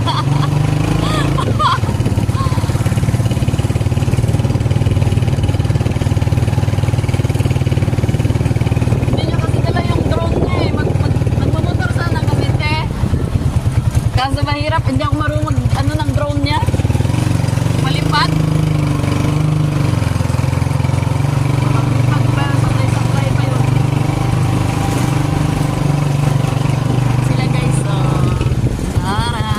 Hindi niya kasi dala yung drone niya eh. Magmamotor sana kami, te. Kaso mahirap, hindi ako marunong ano ng drone niya. Malipad. Malipad pa, saklay-saklay pa yun. Sila guys, oh. Tara.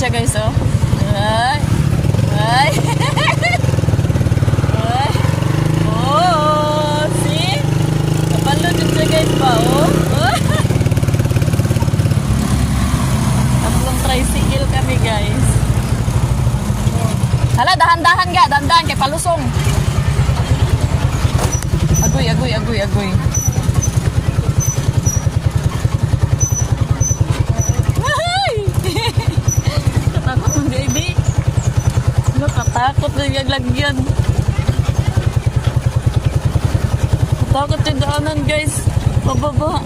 siya guys, oh. Ay. Ay. Ay. Oh, see? Napalod din siya guys ba, oh. Tatlong tricycle kami guys. Hala, dahan-dahan ga, dahan-dahan kay palusong. Agoy, agoy, agoy, agoy. Katakot na yung lagyan. Katakot yung daanan guys. Pababa.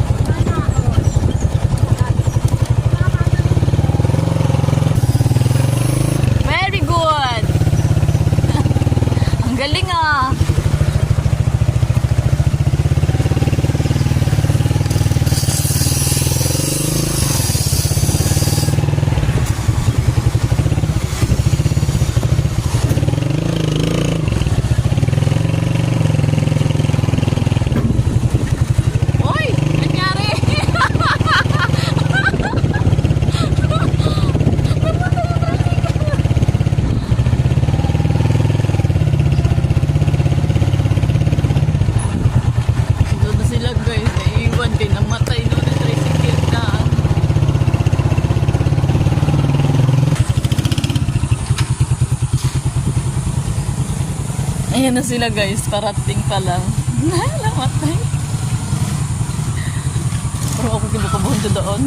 Ayan na sila guys, parating pa lang. Namatay. Pero ako kinakabahan sa daan.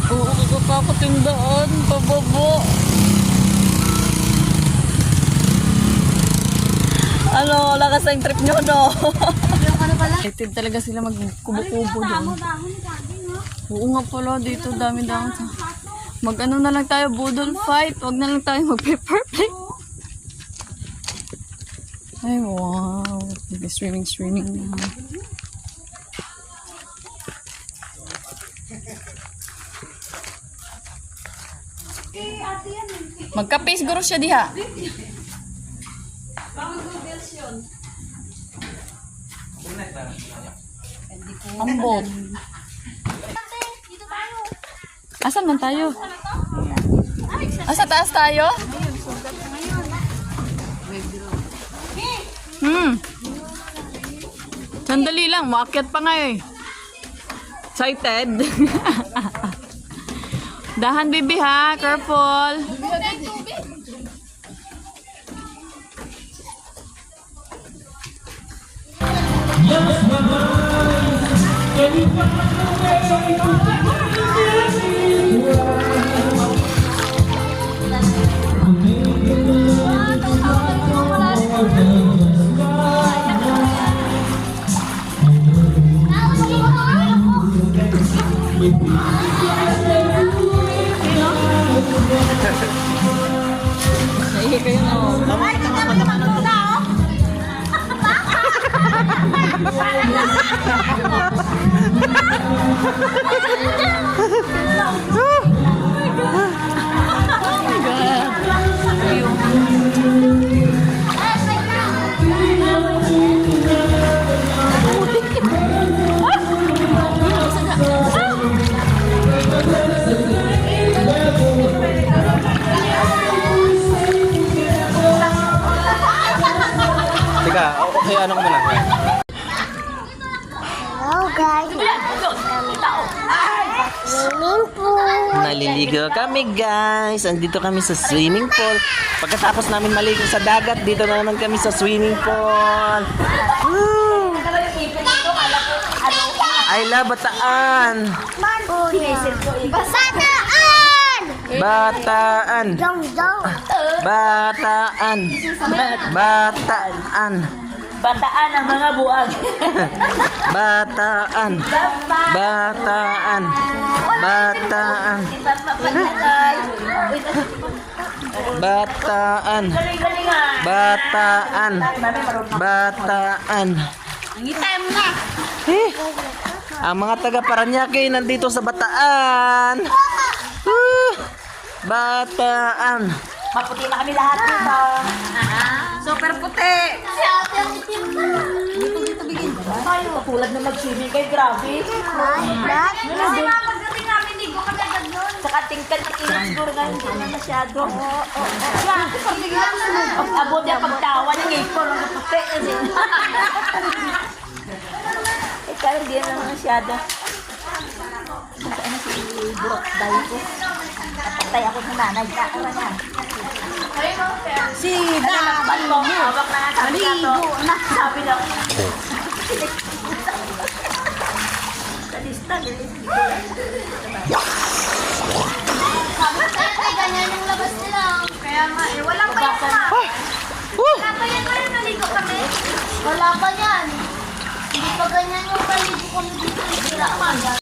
Oo, kakatakot yung daan. Pababo. Ano, lakas na yung trip nyo, no? Excited talaga sila magkubo-kubo doon. Oo nga pala, dito dami-dami. Mag-ano na lang tayo, budol fight. Huwag na lang tayo mag-paper play. Ay, wow. Swimming na. Magkape siguro siya diha. Ambot. Asan man tayo? Asa taas tayo? Sandali lang, maakyat pa nga eh. Excited. Dahan bibi ha, careful. Naihi kayo na. Teka, okay, ano ko muna? Hello guys, swimming pool. Naliligo kami guys. Andito kami sa swimming pool. Pagkatapos namin maligo sa dagat, dito na naman kami sa swimming pool. Woo! I love Bataan. Basataan! Bataan. Dong dong. Bataan. Bataan. Bataan ang mga buwag. Bataan. Bataan. Bataan. Bataan. Bataan. Bataan. Ang mga taga Paranaque nandito sa Bataan. Bataan. Maputi na kami lahat dito. Super puti. Si ate ang itim na. Katulad na mag-swimming kayo, grabe. Kasi pagdating namin, ligo kami agad nun. Saka tingkad na kilos siguro nga hindi na masyado. Oo. Abot yung pagtawa ng ipon, ang puti. Ikaw hindi na masyado. Saan na si Burok dahil ko? Napatay ako ng nanay. Kakara niya. Si Daban Ba't mo? Hawak na nga sabi na to. Sabi na. Sa lista. ganyan yung labas nila. Kaya nga, walang pa yan na. Wala pa yan na naligo kami. Wala pa yan. Hindi pa ganyan yung naligo kami dito. Sira man.